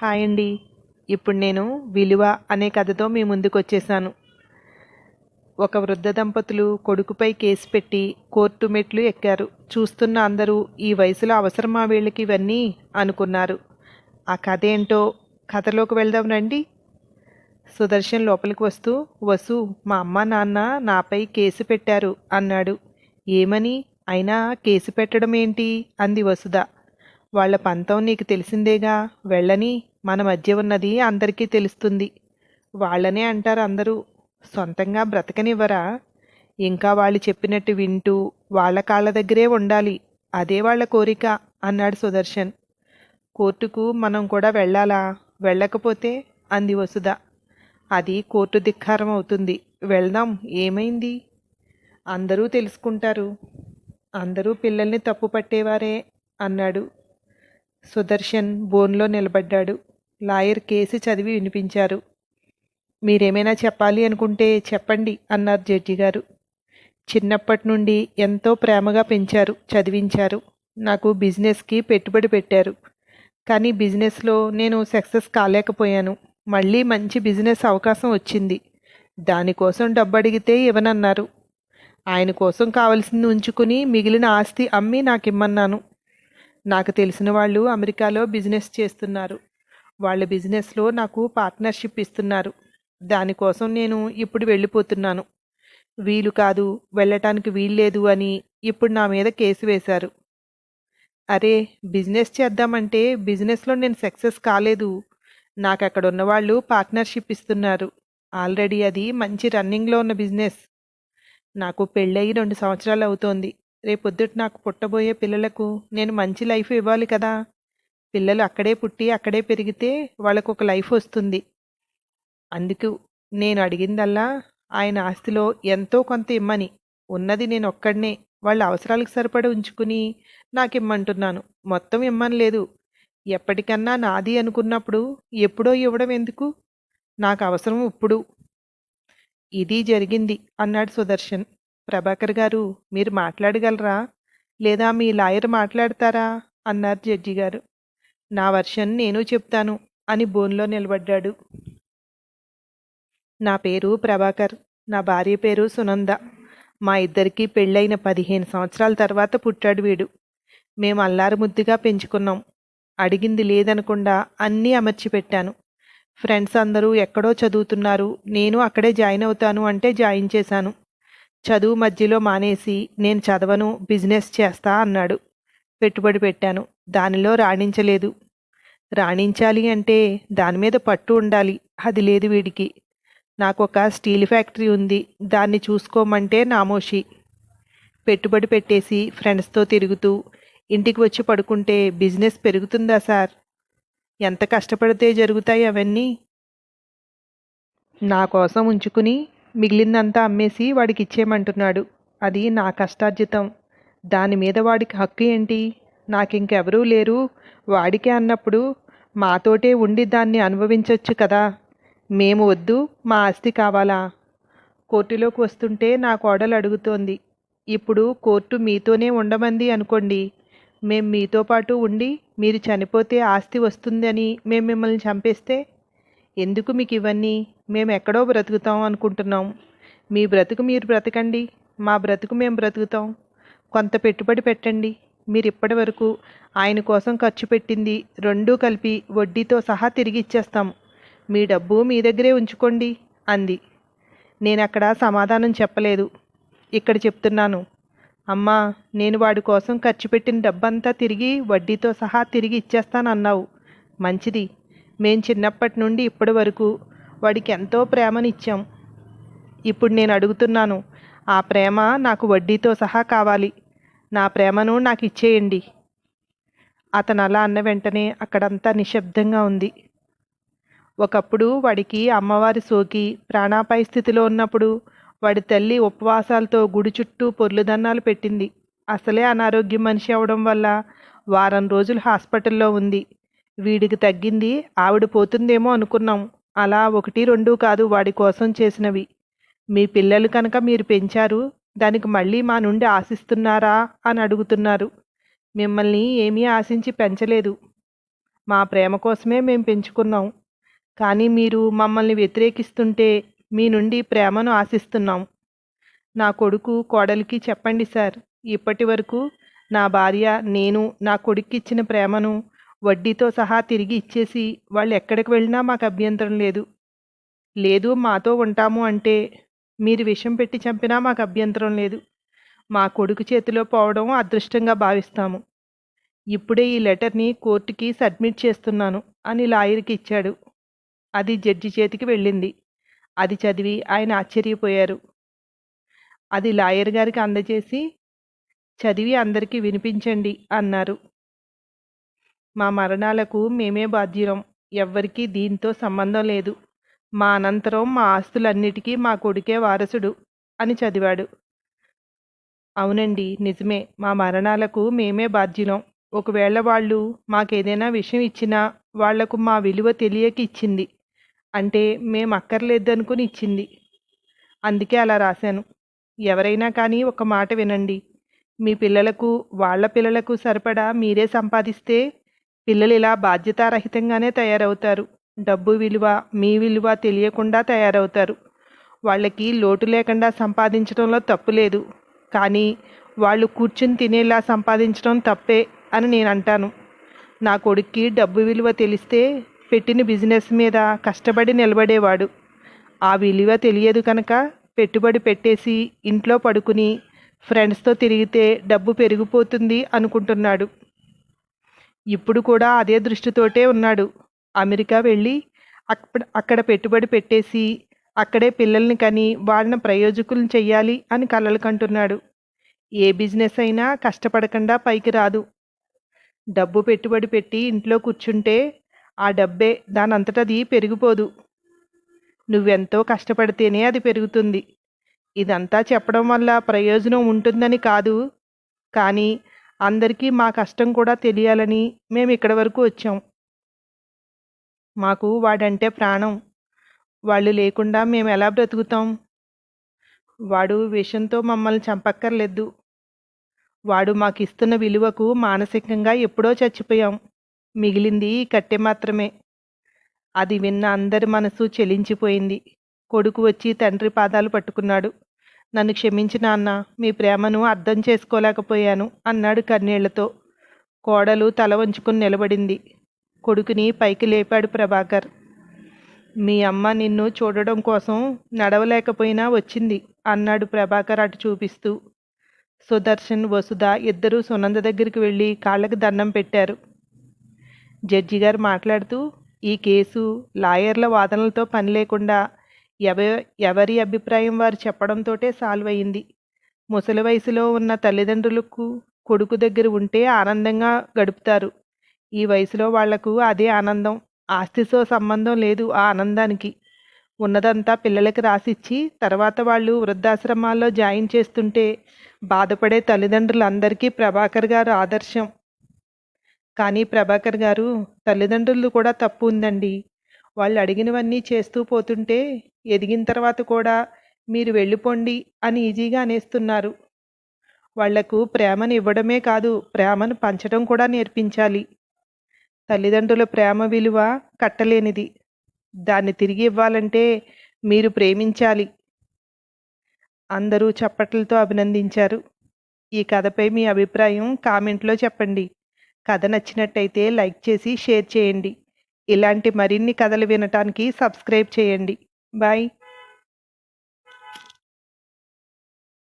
Hi అండి. ఇప్పుడు నేను 'విలువ' అనే కథతో మీ ముందుకొచ్చేసాను. ఒక వృద్ధ దంపతులు కొడుకుపై కేసు పెట్టి కోర్టు మెట్లు ఎక్కారు. చూస్తున్న అందరూ ఈ వయసులో అవసరమా వీళ్ళకి ఇవన్నీ అనుకున్నారు. ఆ కథ ఏంటో కథలోకి వెళ్దాం రండి. సుదర్శన్ లోపలికి వస్తూ, వసు, మా అమ్మ నాన్న నాపై కేసు పెట్టారు అన్నాడు. ఏమని? అయినా కేసు పెట్టడం ఏంటి? అంది వసుధ. వాళ్ళ పంతం నీకు తెలిసిందేగా, వెళ్ళని. మన మధ్య ఉన్నది అందరికీ తెలుస్తుంది. వాళ్ళనే అంటారు అందరూ. సొంతంగా బ్రతకనివ్వరా? ఇంకా వాళ్ళు చెప్పినట్టు వింటూ వాళ్ళ కాళ్ళ దగ్గరే ఉండాలి. అదే వాళ్ళ కోరిక అన్నాడు సుదర్శన్. కోర్టుకు మనం కూడా వెళ్ళాలా? వెళ్ళకపోతే? అంది వసుధ. అది కోర్టు ధిక్కారం అవుతుంది. వెళ్దాం, ఏమైంది? అందరూ తెలుసుకుంటారు. అందరూ పిల్లల్ని తప్పు పట్టేవారే అన్నాడు. సుదర్శన్ బోన్లో నిలబడ్డాడు. లాయర్ కేసు చదివి వినిపించారు. మీరేమైనా చెప్పాలి అనుకుంటే చెప్పండి అన్నారు జడ్జి గారు. చిన్నప్పటి నుండి ఎంతో ప్రేమగా పెంచారు, చదివించారు. నాకు బిజినెస్కి పెట్టుబడి పెట్టారు. కానీ బిజినెస్లో నేను సక్సెస్ కాలేకపోయాను. మళ్ళీ మంచి బిజినెస్ అవకాశం వచ్చింది. దానికోసం డబ్బు అడిగితే ఇవ్వనన్నారు. ఆయన కోసం కావలసింది ఉంచుకుని మిగిలిన ఆస్తి అమ్మి నాకు ఇమ్మన్నాను. నాకు తెలిసిన వాళ్ళు అమెరికాలో బిజినెస్ చేస్తున్నారు. వాళ్ళ బిజినెస్లో నాకు పార్ట్నర్షిప్ ఇస్తున్నారు. దానికోసం నేను ఇప్పుడు వెళ్ళిపోతున్నాను. వీలు కాదు, వెళ్ళటానికి వీల్లేదు అని ఇప్పుడు నా మీద కేసు వేశారు. అరే, బిజినెస్ చేద్దామంటే బిజినెస్లో నేను సక్సెస్ కాలేదు. నాకు అక్కడ ఉన్నవాళ్ళు పార్ట్నర్షిప్ ఇస్తున్నారు. ఆల్రెడీ అది మంచి రన్నింగ్లో ఉన్న బిజినెస్. నాకు పెళ్ళయి 2 సంవత్సరాలు అవుతోంది. రేపొద్దుట నాకు పుట్టబోయే పిల్లలకు నేను మంచి లైఫ్ ఇవ్వాలి కదా. పిల్లలు అక్కడే పుట్టి అక్కడే పెరిగితే వాళ్ళకు ఒక లైఫ్ వస్తుంది. అందుకు నేను అడిగిందల్లా ఆయన ఆస్తిలో ఎంతో కొంత ఇమ్మని. ఉన్నది నేను ఒక్కడనే. వాళ్ళ అవసరాలకు సరిపడ ఉంచుకుని నాకు ఇమ్మంటున్నాను. మొత్తం ఇమ్మని లేదు. ఎప్పటికన్నా నాది అనుకున్నప్పుడు ఎప్పుడో ఇవ్వడం ఎందుకు? నాకు అవసరం ఇప్పుడు. ఇది జరిగింది అన్నాడు సుదర్శన్. ప్రభాకర్ గారు, మీరు మాట్లాడగలరా? లేదా మీ లాయర్ మాట్లాడతారా? అన్నారు జడ్జి గారు. నా వర్షన్ నేను చెప్తాను అని బోన్లో నిలబడ్డాడు. నా పేరు ప్రభాకర్. నా భార్య పేరు సునంద. మా ఇద్దరికీ పెళ్ళైన 15 సంవత్సరాల తర్వాత పుట్టాడు వీడు. మేము అల్లారు ముద్దుగా పెంచుకున్నాం. అడిగింది లేదనకుండా అన్నీ అమర్చిపెట్టాను. ఫ్రెండ్స్ అందరూ ఎక్కడో చదువుతున్నారు, నేను అక్కడే జాయిన్ అవుతాను అంటే జాయిన్ చేశాను. చదువు మధ్యలో మానేసి నేను చదవను, బిజినెస్ చేస్తా అన్నాడు. పెట్టుబడి పెట్టాను. దానిలో రాణించలేదు. రాణించాలి అంటే దాని మీద పట్టు ఉండాలి. అది లేదు వీడికి. నాకొక స్టీల్ ఫ్యాక్టరీ ఉంది. దాన్ని చూసుకోమంటే నామోషి. పెట్టుబడి పెట్టేసి ఫ్రెండ్స్తో తిరుగుతూ ఇంటికి వచ్చి పడుకుంటే బిజినెస్ పెరుగుతుందా సార్? ఎంత కష్టపడితే జరుగుతాయి అవన్నీ? నా కోసం ఉంచుకుని మిగిలిందంతా అమ్మేసి వాడికి ఇచ్చేయమంటున్నాడు. అది నా కష్టార్జితం. దాని మీద వాడికి హక్కు ఏంటి? నాకింకెవరూ లేరు వాడికే అన్నప్పుడు మాతోటే ఉండి దాన్ని అనుభవించవచ్చు కదా. మేము వద్దు, మా ఆస్తి కావాలా? కోర్టులోకి వస్తుంటే నా కోడలు అడుగుతోంది. ఇప్పుడు కోర్టు మీతోనే ఉండమంది అనుకోండి. మేం మీతో పాటు ఉండి మీరు చనిపోతే ఆస్తి వస్తుందని మేము మిమ్మల్ని చంపేస్తే? ఎందుకు మీకు ఇవన్నీ? మేము ఎక్కడో బ్రతుకుతాం అనుకుంటున్నాం. మీ బ్రతుకు మీరు బ్రతకండి, మా బ్రతుకు మేము బ్రతుకుతాం. కొంత పెట్టుబడి పెట్టండి. మీరు ఇప్పటి వరకు ఆయన కోసం ఖర్చు పెట్టింది రెండూ కలిపి వడ్డీతో సహా తిరిగి ఇచ్చేస్తాం. మీ డబ్బు మీ దగ్గరే ఉంచుకోండి అంది. నేను అక్కడ సమాధానం చెప్పలేదు. ఇక్కడ చెప్తున్నాను. అమ్మా, నేను వాడి కోసం ఖర్చు పెట్టిన డబ్బంతా తిరిగి వడ్డీతో సహా తిరిగి ఇచ్చేస్తానన్నావు. మంచిది. మేం చిన్నప్పటి నుండి ఇప్పటి వరకు వాడికి ఎంతో ప్రేమనిచ్చాం. ఇప్పుడు నేను అడుగుతున్నాను, ఆ ప్రేమ నాకు వడ్డీతో సహా కావాలి. నా ప్రేమను నాకు ఇచ్చేయండి. అతను అలా అన్న వెంటనే అక్కడంతా నిశ్శబ్దంగా ఉంది. ఒకప్పుడు వాడికి అమ్మవారి సోకి ప్రాణాపాయ స్థితిలో ఉన్నప్పుడు వాడి తల్లి ఉపవాసాలతో గుడి చుట్టూ పొర్లుదన్నాలు పెట్టింది. అసలే అనారోగ్యం మనిషి అవడం వల్ల వారం రోజులు హాస్పిటల్లో ఉంది. వీడికి తగ్గింది, ఆవిడ పోతుందేమో అనుకున్నాం. అలా 1, 2 కాదు వాడి కోసం చేసినవి. మీ పిల్లలు కనుక మీరు పెంచారు, దానికి మళ్ళీ మా నుండి ఆశిస్తున్నారా అని అడుగుతున్నారు. మిమ్మల్ని ఏమీ ఆశించి పెంచలేదు. మా ప్రేమ కోసమే మేము పెంచుకున్నాం. కానీ మీరు మమ్మల్ని వ్యతిరేకిస్తుంటే మీ నుండి ప్రేమను ఆశిస్తున్నాం. నా కొడుకు కోడలికి చెప్పండి సార్. ఇప్పటి వరకు నా భార్య, నేను నా కొడుక్కిచ్చిన ప్రేమను వడ్డీతో సహా తిరిగి ఇచ్చేసి వాళ్ళు ఎక్కడికి వెళ్ళినా మాకు అభ్యంతరం లేదు. లేదు మాతో ఉంటాము అంటే మీరు విషం పెట్టి చంపినా మాకు అభ్యంతరం లేదు. మా కొడుకు చేతిలో పోవడం అదృష్టంగా భావిస్తాము. ఇప్పుడే ఈ లెటర్ని కోర్టుకి సబ్మిట్ చేస్తున్నాను అని లాయర్కి ఇచ్చాడు. అది జడ్జి చేతికి వెళ్ళింది. అది చదివి ఆయన ఆశ్చర్యపోయారు. అది లాయర్ గారికి అందజేసి చదివి అందరికీ వినిపించండి అన్నారు. మా మరణాలకు మేమే బాధ్యులం. ఎవ్వరికీ దీంతో సంబంధం లేదు. మా అనంతరం మా ఆస్తులన్నిటికీ మా కొడుకే వారసుడు అని చదివాడు. అవునండి, నిజమే. మా మరణాలకు మేమే బాధ్యులం. ఒకవేళ వాళ్ళు మాకేదైనా విషయం ఇచ్చినా వాళ్లకు మా విలువ తెలియక ఇచ్చింది. అంటే మేము అక్కర్లేదనుకుని ఇచ్చింది. అందుకే అలా రాశాను. ఎవరైనా కానీ ఒక మాట వినండి. మీ పిల్లలకు వాళ్ళ పిల్లలకు సరిపడా మీరే సంపాదిస్తే పిల్లలు ఇలా బాధ్యతారహితంగానే తయారవుతారు. డబ్బు విలువ, మీ విలువ తెలియకుండా తయారవుతారు. వాళ్ళకి లోటు లేకుండా సంపాదించడంలో తప్పు లేదు. కానీ వాళ్ళు కూర్చుని తినేలా సంపాదించడం తప్పే అని నేను అంటాను. నా కొడుక్కి డబ్బు విలువ తెలిస్తే పెట్టిన బిజినెస్ మీద కష్టపడి నిలబడేవాడు. ఆ విలువ తెలియదు కనుక పెట్టుబడి పెట్టేసి ఇంట్లో పడుకుని ఫ్రెండ్స్తో తిరిగితే డబ్బు పెరిగిపోతుంది అనుకుంటున్నాడు. ఇప్పుడు కూడా అదే దృష్టితోటే ఉన్నాడు. అమెరికా వెళ్ళి అక్కడ పెట్టుబడి పెట్టేసి అక్కడే పిల్లల్ని కని వాళ్ళని ప్రయోజకులను చెయ్యాలి అని కలలు కంటున్నాడు. ఏ బిజినెస్ అయినా కష్టపడకుండా పైకి రాదు. డబ్బు పెట్టుబడి పెట్టి ఇంట్లో కూర్చుంటే ఆ డబ్బే దానంతటది పెరిగిపోదు. నువ్వెంతో కష్టపడితేనే అది పెరుగుతుంది. ఇదంతా చెప్పడం వల్ల ప్రయోజనం ఉంటుందని కాదు, కానీ అందరికీ మా కష్టం కూడా తెలియాలని మేము ఇక్కడి వరకు వచ్చాం. మాకు వాడంటే ప్రాణం. వాళ్ళు లేకుండా మేము ఎలా బ్రతుకుతాం? వాడు విషంతో మమ్మల్ని చంపక్కర్లేదు. వాడు మాకిస్తున్న విలువకు మానసికంగా ఎప్పుడో చచ్చిపోయాం. మిగిలింది ఈ కట్టె మాత్రమే. అది విన్న అందరి మనసు చెలించిపోయింది. కొడుకు వచ్చి తండ్రి పాదాలు పట్టుకున్నాడు. నన్ను క్షమించి నాన్న, మీ ప్రేమను అర్థం చేసుకోలేకపోయాను అన్నాడు కన్నీళ్లతో. కోడలు తల వంచుకుని నిలబడింది. కొడుకుని పైకి లేపాడు ప్రభాకర్. మీ అమ్మ నిన్ను చూడడం కోసం నడవలేకపోయినా వచ్చింది అన్నాడు ప్రభాకర్ అటు చూపిస్తూ. సుదర్శన్, వసుధ ఇద్దరూ సునంద దగ్గరికి వెళ్ళి కాళ్ళకి దండం పెట్టారు. జడ్జి గారు మాట్లాడుతూ, ఈ కేసు లాయర్ల వాదనలతో పని లేకుండా ఎవరి అభిప్రాయం వారు చెప్పడంతోటే సాల్వ్ అయింది. ముసలి వయసులో ఉన్న తల్లిదండ్రులకు కొడుకు దగ్గర ఉంటే ఆనందంగా గడుపుతారు. ఈ వయసులో వాళ్లకు అదే ఆనందం. ఆస్తితో సంబంధం లేదు ఆ ఆనందానికి. ఉన్నదంతా పిల్లలకి రాసిచ్చి తర్వాత వాళ్ళు వృద్ధాశ్రమాల్లో జాయిన్ చేస్తుంటే బాధపడే తల్లిదండ్రులందరికీ ప్రభాకర్ గారు ఆదర్శం. కానీ ప్రభాకర్ గారు, తల్లిదండ్రులు కూడా తప్పు ఉందండి. వాళ్ళు అడిగినవన్నీ చేస్తూ పోతుంటే ఎదిగిన తర్వాత కూడా మీరు వెళ్ళిపోండి అని ఈజీగా అనేస్తున్నారు. వాళ్లకు ప్రేమను ఇవ్వడమే కాదు, ప్రేమను పంచడం కూడా నేర్పించాలి. తల్లిదండ్రుల ప్రేమ విలువ కట్టలేనిది. దాన్ని తిరిగి ఇవ్వాలంటే మీరు ప్రేమించాలి. అందరూ చప్పట్లతో అభినందించారు. ఈ కథపై మీ అభిప్రాయం కామెంట్లో చెప్పండి. కథ నచ్చినట్టయితే లైక్ చేసి షేర్ చేయండి. ఇలాంటి మరిన్ని కథలు వినటానికి సబ్స్క్రైబ్ చేయండి. బాయ్.